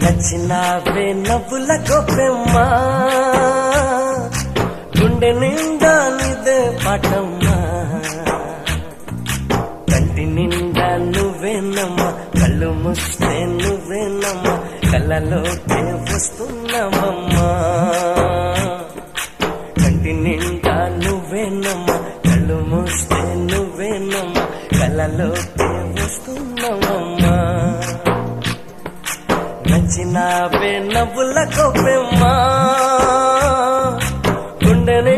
నచ్చినావే నవ్వుల గొప్పెమ్మా గుండె నిండా నీదే పాటమ్మా కంటి నిండా నువ్వేనమ్మా కళ్ళు మూస్తే నువ్వేనమ్మా కళ్ళలోకే వస్తున్నావమ్మా కంటి నిండా నువ్వేనమ్మా కళ్ళు మూస్తే నువ్వేనమ్మా కళ్ళలోకే వస్తున్నావమ్మా నచ్చినావే నవ్వుల గొప్పెమ్మా గుండెని